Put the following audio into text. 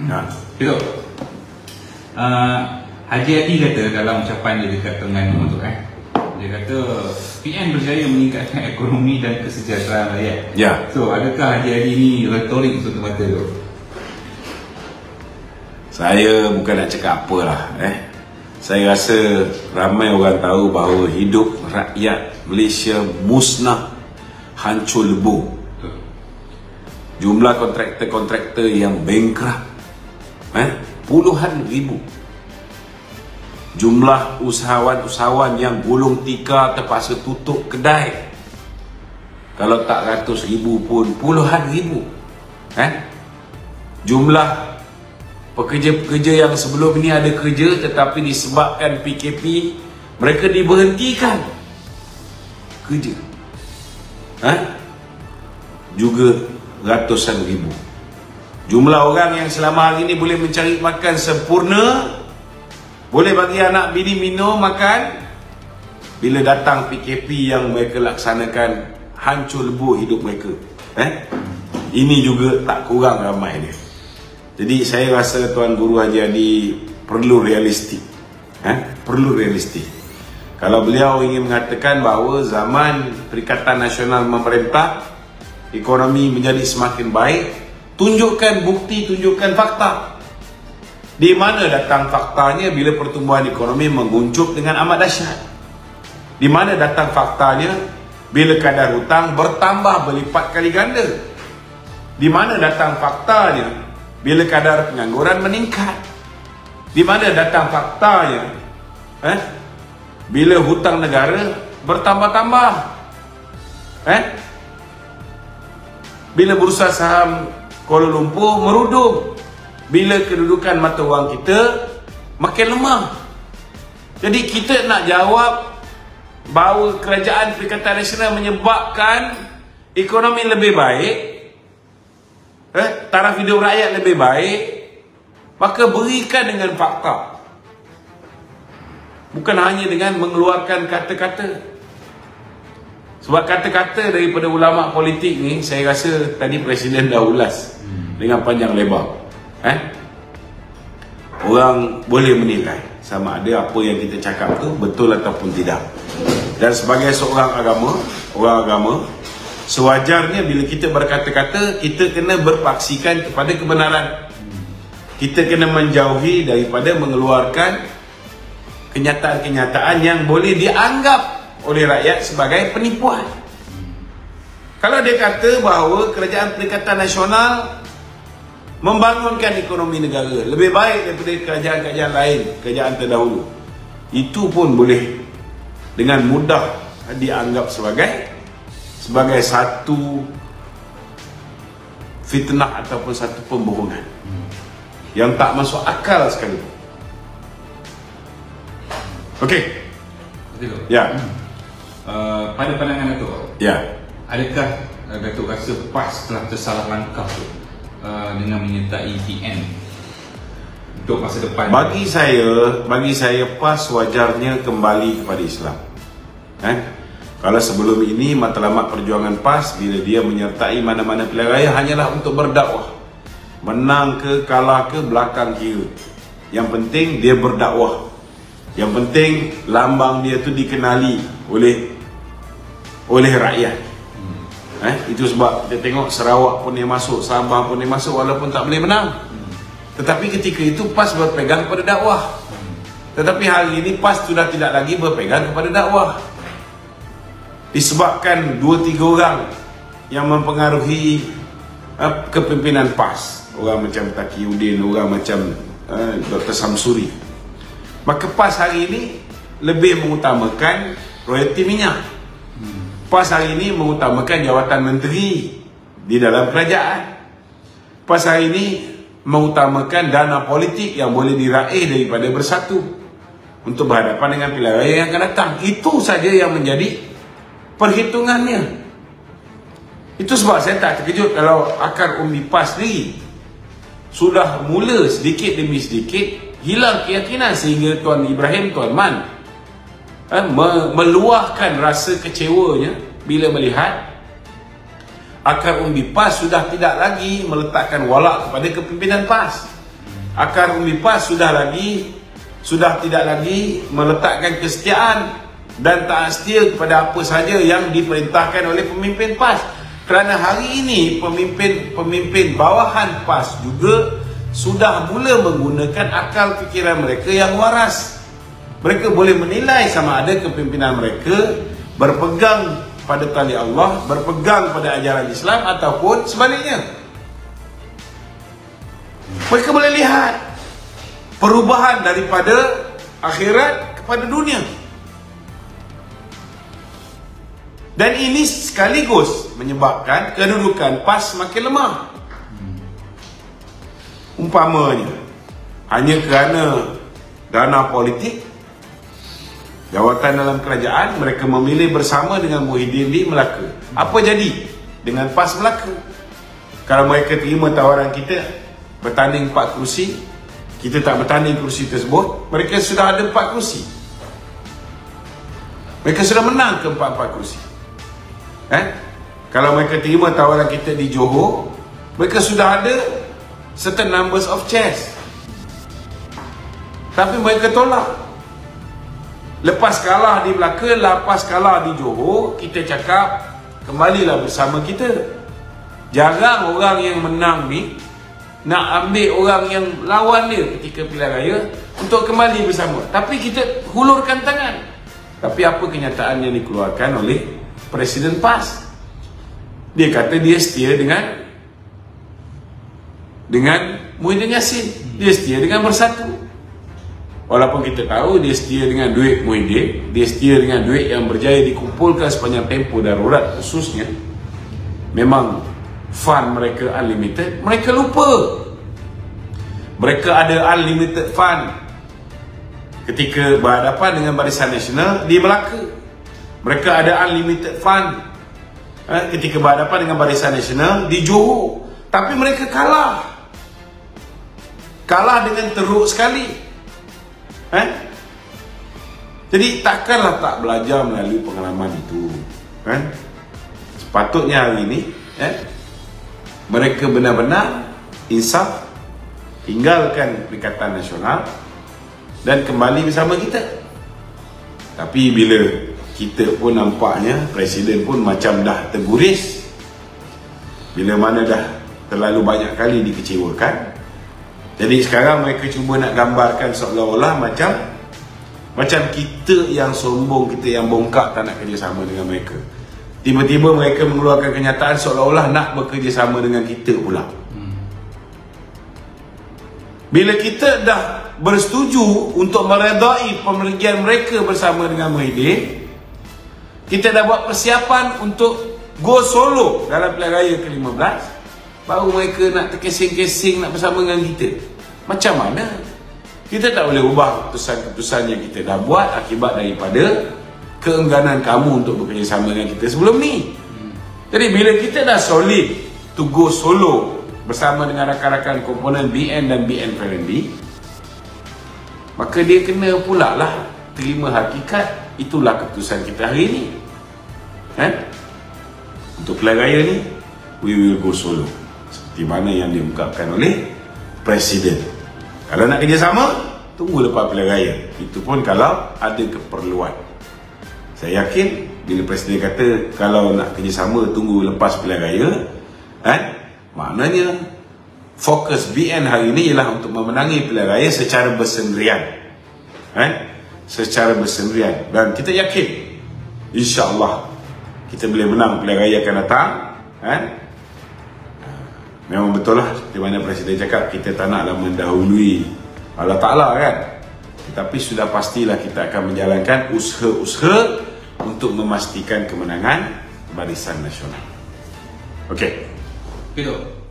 Betul. Haji Adi kata dalam ucapan dia dekat Terengganu tu dia kata PN berjaya meningkatkan ekonomi dan kesejahteraan rakyat. Ya. So adakah Haji Adi ni retorik semata-mata tu? Saya bukan nak cakap apalah. Saya rasa ramai orang tahu bahawa hidup rakyat Malaysia musnah, hancur lebur. Jumlah kontraktor-kontraktor yang bankrupt puluhan ribu. Jumlah usahawan-usahawan yang gulung tikar terpaksa tutup kedai. Kalau tak ratus ribu pun puluhan ribu. Jumlah pekerja-pekerja yang sebelum ini ada kerja tetapi disebabkan PKP mereka diberhentikan kerja. Juga ratusan ribu. Jumlah orang yang selama hari ini boleh mencari makan sempurna, boleh bagi anak bini minum makan, bila datang PKP yang mereka laksanakan, hancur lebur hidup mereka. Ini juga tak kurang ramai dia. Jadi saya rasa Tuan Guru Haji Adi perlu realistik. Perlu realistik. Kalau beliau ingin mengatakan bahawa zaman Perikatan Nasional memerintah, ekonomi menjadi semakin baik, tunjukkan bukti, tunjukkan fakta. Di mana datang faktanya bila pertumbuhan ekonomi mengguncup dengan amat dahsyat? Di mana datang faktanya bila kadar hutang bertambah berlipat kali ganda? Di mana datang faktanya bila kadar pengangguran meningkat? Di mana datang faktanya bila hutang negara bertambah-tambah? Bila bursa saham Kuala Lumpur merudum, bila kedudukan mata wang kita makin lemah. Jadi kita nak jawab bahawa kerajaan Perikatan Nasional menyebabkan ekonomi lebih baik, taraf hidup rakyat lebih baik, maka berikan dengan fakta, bukan hanya dengan mengeluarkan kata-kata. Sebab kata-kata daripada ulama politik ni, saya rasa tadi Presiden dah ulas dengan panjang lebar. Orang boleh menilai sama ada apa yang kita cakap tu betul ataupun tidak. Dan sebagai seorang orang agama, sewajarnya bila kita berkata-kata, kita kena berpaksikan kepada kebenaran. Kita kena menjauhi daripada mengeluarkan kenyataan-kenyataan yang boleh dianggap oleh rakyat sebagai penipuan. Kalau dia kata bahawa kerajaan Perikatan Nasional membangunkan ekonomi negara lebih baik daripada kerajaan-kerajaan lain, kerajaan terdahulu, itu pun boleh dengan mudah dianggap sebagai satu fitnah ataupun satu pembohongan yang tak masuk akal sekali. Okey. Ya. Pada pandangan Datuk, adakah Datuk rasa PAS telah tersalah langkah dengan menyertai PN untuk masa depan? Bagi saya PAS wajarnya kembali kepada Islam. Kalau sebelum ini matlamat perjuangan PAS bila dia menyertai mana-mana pilihan raya hanyalah untuk berdakwah, menang ke kalah ke belakang kira, yang penting dia berdakwah, yang penting lambang dia tu dikenali oleh rakyat. Itu sebab kita tengok Sarawak pun dia masuk, Sabah pun dia masuk walaupun tak boleh menang. Tetapi ketika itu PAS berpegang kepada dakwah. Tetapi hari ini PAS sudah tidak lagi berpegang kepada dakwah, disebabkan 2-3 orang yang mempengaruhi kepimpinan PAS. Orang macam Taqiyuddin, orang macam Dr. Samsuri. Maka PAS hari ini lebih mengutamakan royalti minyak. PAS hari ini mengutamakan jawatan menteri di dalam kerajaan. PAS hari ini mengutamakan dana politik yang boleh diraih daripada Bersatu untuk berhadapan dengan pilihan raya yang akan datang. Itu saja yang menjadi perhitungannya. Itu sebab saya tak terkejut kalau akar umbi PAS ni sudah mula sedikit demi sedikit hilang keyakinan, sehingga Tuan Ibrahim, Tuan Man meluahkan rasa kecewanya bila melihat akar umbi PAS sudah tidak lagi meletakkan walak kepada kepimpinan PAS. akar umbi PAS sudah tidak lagi meletakkan kesetiaan dan taat setia kepada apa saja yang diperintahkan oleh pemimpin PAS. Kerana hari ini pemimpin bawahan PAS juga sudah mula menggunakan akal fikiran mereka yang waras. Mereka boleh menilai sama ada kepimpinan mereka berpegang pada tali Allah, berpegang pada ajaran Islam ataupun sebaliknya. Mereka boleh lihat perubahan daripada akhirat kepada dunia. Dan ini sekaligus menyebabkan kedudukan PAS makin lemah. Umpamanya, hanya kerana dana politik, jawatan dalam kerajaan, mereka memilih bersama dengan Muhyiddin di Melaka. Apa jadi dengan PAS Melaka? Kalau mereka terima tawaran kita bertanding 4 kerusi, kita tak bertanding kerusi tersebut, mereka sudah ada 4 kerusi. Mereka sudah menang ke 4 kerusi. Kalau mereka terima tawaran kita di Johor, mereka sudah ada certain numbers of chairs. Tapi mereka tolak. Lepas kalah di Melaka, lepas kalah di Johor, kita cakap kembalilah bersama kita. Jarang orang yang menang ni nak ambil orang yang lawan dia ketika pilihan raya untuk kembali bersama. Tapi kita hulurkan tangan. Tapi apa kenyataan yang dikeluarkan oleh Presiden PAS? Dia kata dia setia dengan Muhyiddin Yassin. Dia setia dengan Bersatu. Walaupun kita tahu dia setia dengan duit Muhyiddin, dia setia dengan duit yang berjaya dikumpulkan sepanjang tempoh darurat khususnya. Memang fund mereka unlimited. Mereka lupa mereka ada unlimited fund ketika berhadapan dengan Barisan Nasional di Melaka. Mereka ada unlimited fund ketika berhadapan dengan Barisan Nasional di Johor. Tapi mereka kalah dengan teruk sekali. Jadi takkanlah tak belajar melalui pengalaman itu. Sepatutnya hari ini mereka benar-benar insaf, tinggalkan Perikatan Nasional dan kembali bersama kita. Tapi bila kita pun nampaknya Presiden pun macam dah terguris, bila mana dah terlalu banyak kali dikecewakan. Jadi sekarang mereka cuba nak gambarkan seolah-olah macam kita yang sombong, kita yang bongkak tak nak kerjasama dengan mereka. Tiba-tiba mereka mengeluarkan kenyataan seolah-olah nak bekerjasama dengan kita pula. Bila kita dah bersetuju untuk meredai pemergian mereka bersama dengan Muhyiddin, kita dah buat persiapan untuk go solo dalam pilihan raya ke-15, baru mereka nak terkesing-kesing nak bersama dengan kita. Macam mana? Kita tak boleh ubah keputusan-keputusan yang kita dah buat akibat daripada keengganan kamu untuk bekerjasama dengan kita sebelum ni. Jadi bila kita dah solid to go solo bersama dengan rakan-rakan komponen BN dan BN friendly, maka dia kena pula lah terima hakikat. Itulah keputusan kita hari ini. Untuk pilihan raya ni, we will go solo, seperti mana yang diungkapkan oleh Presiden. Kalau nak kerjasama, tunggu lepas pilihan raya. Itu pun kalau ada keperluan. Saya yakin bila Presiden kata kalau nak kerjasama tunggu lepas pilihan raya, maknanya fokus BN hari ini ialah untuk memenangi pilihan raya secara bersendirian. Secara bersendirian. Dan kita yakin insya-Allah kita boleh menang pilihan raya akan datang. Memang betul lah di mana Presiden cakap kita tak naklah mendahului Allah Ta'ala kan. Tetapi sudah pastilah kita akan menjalankan usaha-usaha untuk memastikan kemenangan Barisan Nasional. Okey. Betul.